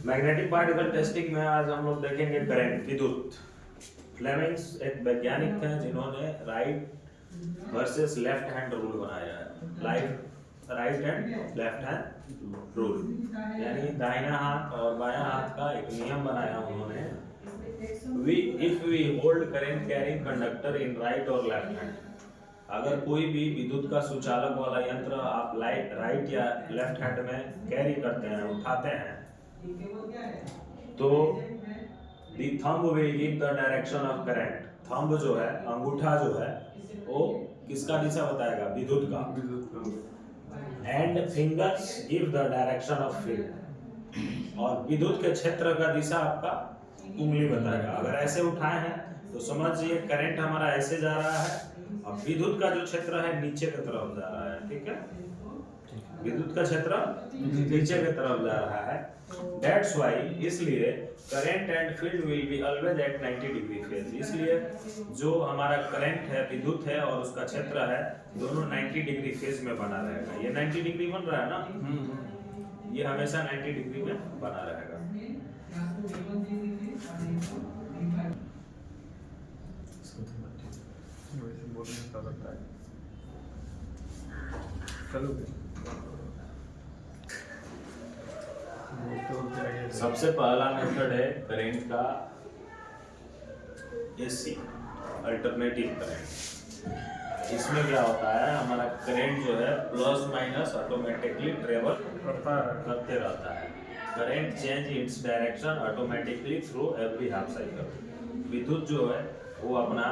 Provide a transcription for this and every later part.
Magnetic particle testing में आज हम लोग देखेंगे करंट, विद्युत। फ्लेमिंग्स एक वैज्ञानिक थे जिन्होंने right versus left hand rule बनाया है। Right and left hand rule यानी दाहिना हाथ और बायां हाथ का एक नियम बनाया उन्होंने। If we hold current carrying conductor in right और लेफ्ट हैंड, अगर कोई भी विद्युत का सुचालक वाला यंत्र आप राइट या लेफ्ट हैंड में कैरी करते हैं, उठाते हैं, तो the thumb will give the direction of current। Thumb जो है, अंगूठा जो है, वो किसका दिशा बताएगा? विद्युत का। And fingers give the direction of field, और विद्युत के क्षेत्र का दिशा आपका उंगली बताएगा। अगर ऐसे उठाए हैं तो समझिए करंट हमारा ऐसे जा रहा है, और विद्युत का जो क्षेत्र है नीचे की तरफ जा रहा है। ठीक है, विद्युत का क्षेत्र नीचे की तरफ जा रहा है। That's why, इसलिए current and field will be always at 90 degree phase. इसलिए जो हमारा करंट है, विद्युत है, और उसका क्षेत्र है, दोनों 90 डिग्री फेज में बना रहेगा। ये 90 डिग्री बन रहा है ना, ये हमेशा 90 डिग्री में बना रहेगा। सबसे पहला मेथड है करंट का एसी, अल्टरनेटिव करंट। इसमें क्या होता है, हमारा करंट जो है प्लस माइनस ऑटोमेटिकली ट्रेवल करते रहता है। Current change its direction automatically through every half cycle. विद्युत जो है वो अपना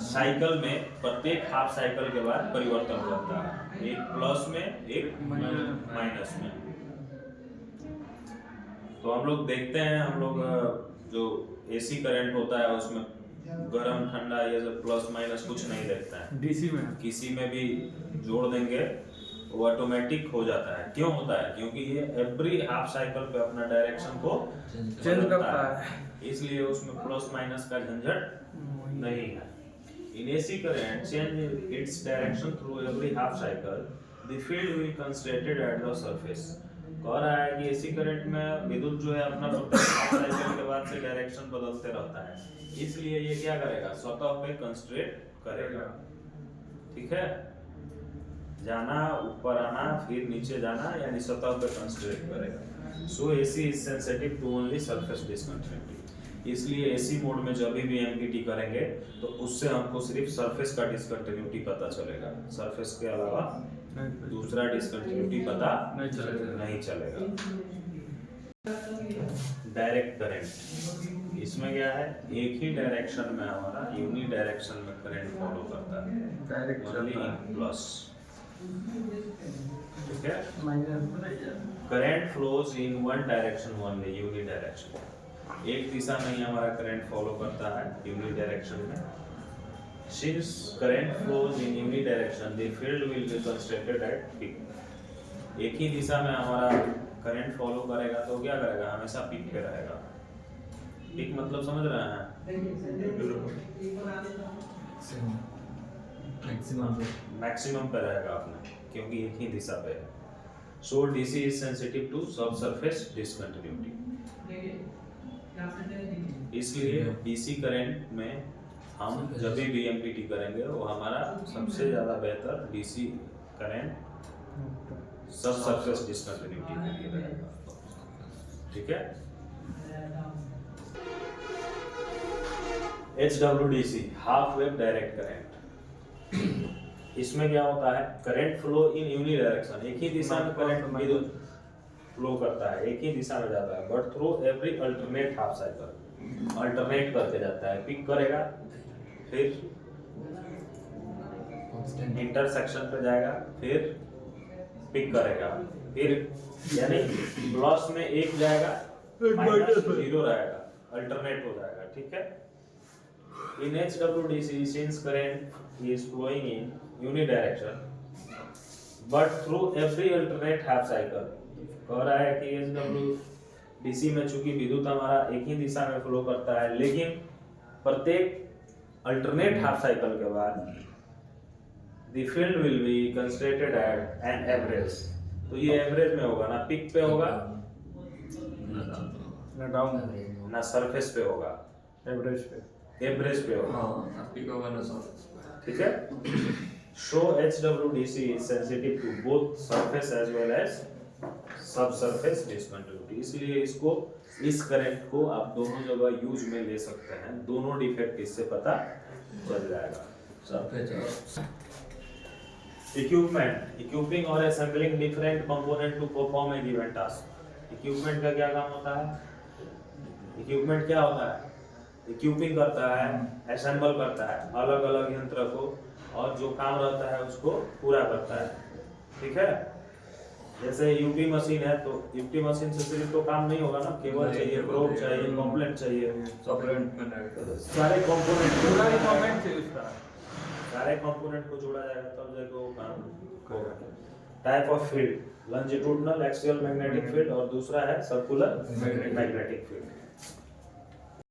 साइकिल में प्रत्येक हाफ साइकिल के बाद परिवर्तन करता है, एक प्लस में एक माइनस में। तो हम लोग देखते हैं, हम लोग जो एसी करंट होता है उसमें गर्म ठंडा ये सब प्लस माइनस कुछ नहीं देखता है। डीसी में किसी में भी जोड़ देंगे वो ऑटोमेटिक हो जाता है। क्यों होता है? क्योंकि ये एवरी हाफ साइकिल पे अपना डायरेक्शन को चेंज करता है, इसलिए उसमें प्लस माइनस का झंझट नहीं है। In AC current change its direction through every half cycle, the field will concentrated at the surface. कह रहा है कि एसी करंट में विद्युत जो है अपना हाफ साइकिल के बाद से डायरेक्शन बदलते रहता है, इसलिए ये क्या करेगा? सतह पे कंसंट्रेट करेगा। ठीक है, जाना, ऊपर आना, फिर नीचे जाना, यानी सतह पे कंसंट्रेट करेगा। So AC is sensitive to only surface discontinuity. इसलिए एसी मोड में जब भी एमपीटी करेंगे तो उससे हमको सिर्फ सरफेस का डिसकंटिन्यूटी पता चलेगा, सरफेस के अलावा दूसरा डिसकंटिन्यूटी पता नहीं चलेगा। डायरेक्ट करंट, इसमें क्या है, एक ही डायरेक्शन में हमारा यूनि डायरेक्शन में करंट फॉलो करता है, ओनली इन प्लस। ठीक है, current flows in one direction only, unidirection. एक दिशा में ही हमारा करंट फॉलो करता है, यूनि डायरेक्शन में। Since current flows in unidirection, the field will be concentrated at peak। एक ही दिशा में हमारा करंट फॉलो करेगा तो क्या करेगा? हमेशा पीक पे रहेगा। पीक मतलब समझ रहे हैं? मैक्सिमम पे रहेगा अपने, क्योंकि एक ही दिशा पे है। So DC is sensitive to subsurface discontinuity। इसलिए डीसी करंट में हम जब भी एमपीटी करेंगे वो हमारा सबसे ज़्यादा बेहतर DC current subsurface discontinuity के लिए रहेगा। ठीक है, HWDC, half wave direct current. इसमें क्या होता है, current flow in unidirection, एक ही दिशा में करंट विद्युत फ्लो करता है, एक ही दिशा में जाता है, but through every alternate half cycle, alternate करके जाता है। पिक करेगा, फिर इंटरसेक्शन पे जाएगा, फिर पिक करेगा, फिर यानी प्लस में एक जाएगा, माइनस 0 रहेगा, अल्टरनेट हो जाएगा। ठीक है, इन HWDC since current is flowing in unidirection but through every alternate half cycle। कह रहा है कि HWDC में चूंकि विद्युत हमारा एक ही दिशा में फ्लो करता है, लेकिन प्रत्येक अल्टरनेट हाफ साइकिल के बाद the field will be concentrated at an average। तो ये एवरेज में होगा, ना पिक पे होगा ना डाउन ना सरफेस पे होगा, एवरेज पे। एवरेज पे होगा। हाँ पिक होगा ना सर। ठीक है। Show HWDC is sensitive to both surface as well as subsurface discontinuity, इसलिए इसको इस करंट को आप दोनों जगह यूज में ले सकते हैं, दोनों डिफेक्ट इससे पता चल जाएगा। सरफेस इक्विपमेंट, इक्विपिंग और assembling different component to perform a given task. Equipment का क्या काम होता है? इक्विपमेंट क्या होता है? इक्विपिंग करता है, असेंबल करता है अलग अलग यंत्र को, और जो काम रहता है उसको पूरा करता है। ठीक है। जैसे यूपी मशीन है, तो यूपी मशीन से सिर्फ तो काम नहीं होगा ना, केबल चाहिए, प्रोब चाहिए, कॉम्प्लेंट चाहिए, सप्लीमेंट बनाएगा। सारे कंपोनेंट पूरा रिक्वायरमेंट है उसका। सारे कंपोनेंट को जोड़ा जाएगा तब जाके वो काम होगा। Type of field, longitudinal axial magnetic field, और दूसरा है सर्कुलर मैग्नेटिक फील्ड।